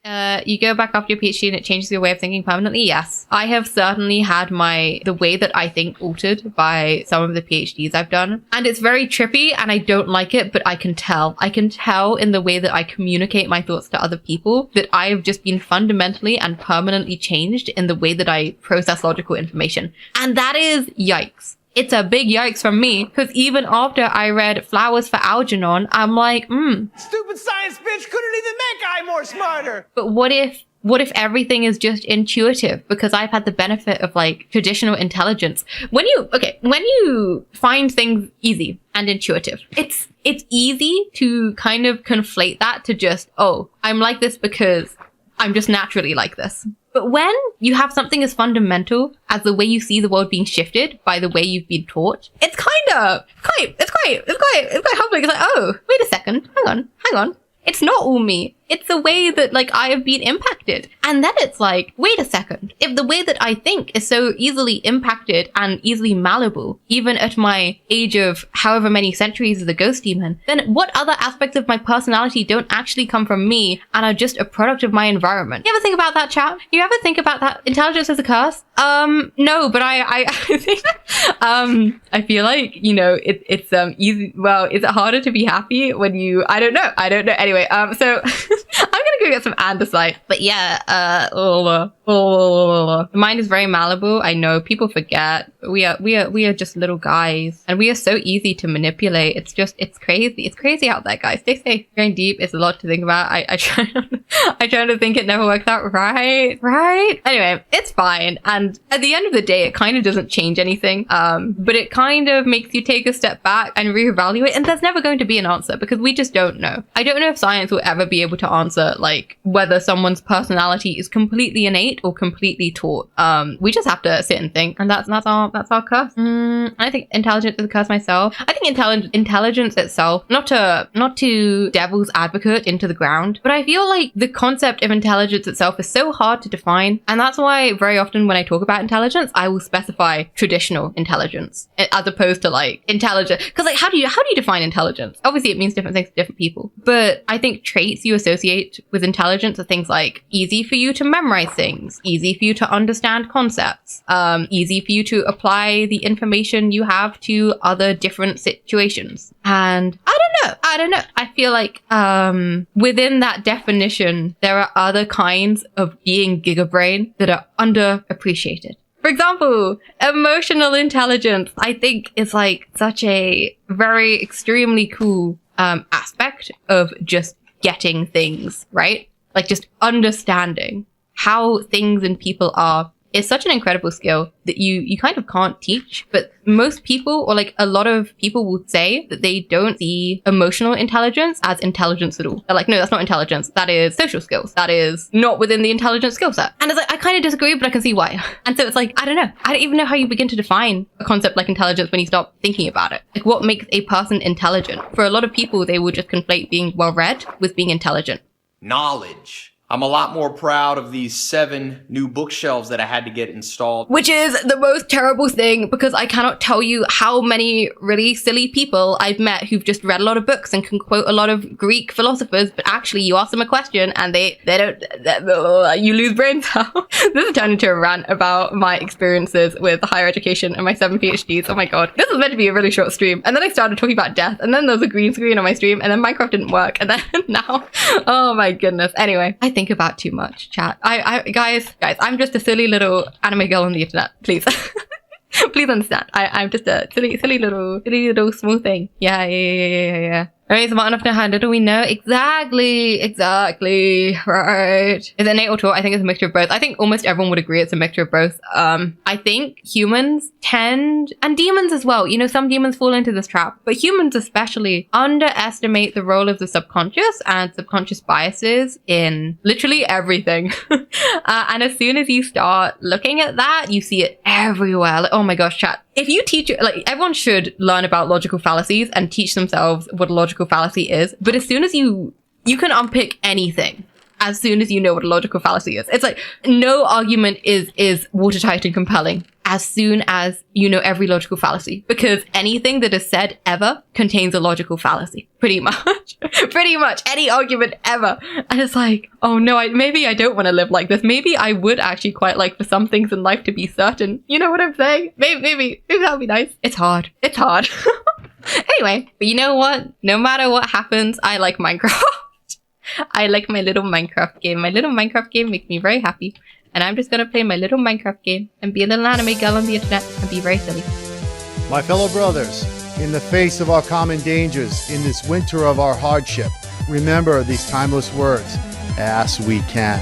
You go back after your PhD and it changes your way of thinking permanently? Yes. I have certainly had the way that I think altered by some of the PhDs I've done. And it's very trippy and I don't like it, but I can tell. I can tell in the way that I communicate my thoughts to other people that I have just been fundamentally and permanently changed in the way that I process logical information. And that is yikes. It's a big yikes from me, because even after I read Flowers for Algernon, I'm like, Stupid science bitch couldn't even make I more smarter. But what if everything is just intuitive? Because I've had the benefit of like traditional intelligence. When you find things easy and intuitive, it's easy to kind of conflate that to just, oh, I'm like this because I'm just naturally like this. But when you have something as fundamental as the way you see the world being shifted by the way you've been taught, it's quite humbling. It's like, oh, wait a second, hang on. It's not all me. It's the way that like I have been impacted. And then it's like, wait a second. If the way that I think is so easily impacted and easily malleable, even at my age of however many centuries as a ghost demon, then what other aspects of my personality don't actually come from me and are just a product of my environment? You ever think about that, chat? You ever think about that? Intelligence is a curse? No, but I think, I feel like, you know, it's easy. Well, is it harder to be happy when you, I don't know. Anyway, so I'm gonna go get some andesite. But yeah, the mind is very malleable. I know people forget. We are just little guys, and we are so easy to manipulate. It's crazy. It's crazy out there, guys. Stay safe. Going deep is a lot to think about. I try not to think it never works out. Right. Anyway, it's fine. And at the end of the day, it kind of doesn't change anything. But it kind of makes you take a step back and reevaluate. And there's never going to be an answer because we just don't know. I don't know if science will ever be able to answer like whether someone's personality is completely innate or completely taught. We just have to sit and think, and that's our curse. I think intelligence is a curse myself. I think intelligence itself, not to devil's advocate into the ground, but I feel like the concept of intelligence itself is so hard to define, and that's why very often when I talk about intelligence, I will specify traditional intelligence as opposed to like intelligence. Because like, how do you define intelligence? Obviously, it means different things to different people, but I think traits you associate with intelligence are things like easy for you to memorize things, easy for you to understand concepts, easy for you to apply the information you have to other different situations. And I don't know. I feel like within that definition, there are other kinds of being gigabrain that are underappreciated. For example, emotional intelligence, I think, is like such a very extremely cool aspect of just getting things, right? Like just understanding how things and people are is such an incredible skill that you kind of can't teach. But most people, or like a lot of people, will say that they don't see emotional intelligence as intelligence at all. They're like, no, that's not intelligence. That is social skills. That is not within the intelligence skill set. And it's like, I kind of disagree, but I can see why. And so it's like, I don't know. I don't even know how you begin to define a concept like intelligence when you stop thinking about it. Like, what makes a person intelligent? For a lot of people, they will just conflate being well-read with being intelligent. Knowledge. I'm a lot more proud of these 7 new bookshelves that I had to get installed. Which is the most terrible thing, because I cannot tell you how many really silly people I've met who've just read a lot of books and can quote a lot of Greek philosophers, but actually you ask them a question and they don't, you lose brain cells. This has turned into a rant about my experiences with higher education and my 7 PhDs. Oh my god. This was meant to be a really short stream. And then I started talking about death, and then there was a green screen on my stream, and then Minecraft didn't work, and then now, oh my goodness. Anyway, I think about too much, chat. Guys, I'm just a silly little anime girl on the internet. Please. Please understand. I'm just a silly little small thing. Yeah. Right, smart enough to know how little we know. Exactly. Right. Is it innate or taught? I think it's a mixture of both. I think almost everyone would agree it's a mixture of both. I think humans tend, and demons as well, you know, some demons fall into this trap, but humans especially underestimate the role of the subconscious and subconscious biases in literally everything. And as soon as you start looking at that, you see it everywhere. Like, oh my gosh, chat. If you teach, like, everyone should learn about logical fallacies and teach themselves what a logical fallacy is. But as soon as you can unpick anything as soon as you know what a logical fallacy is. It's like no argument is watertight and compelling as soon as you know every logical fallacy, because anything that is said ever contains a logical fallacy, pretty much. Pretty much any argument ever. And it's like, oh no, maybe I don't want to live like this. Maybe I would actually quite like for some things in life to be certain. You know what I'm saying? Maybe that would be nice. It's hard. It's hard. Anyway, but you know what? No matter what happens, I like Minecraft. I like my little Minecraft game. My little Minecraft game makes me very happy. And I'm just gonna play my little Minecraft game and be a little anime girl on the internet and be very silly. My fellow brothers, in the face of our common dangers, in this winter of our hardship, remember these timeless words, as we can.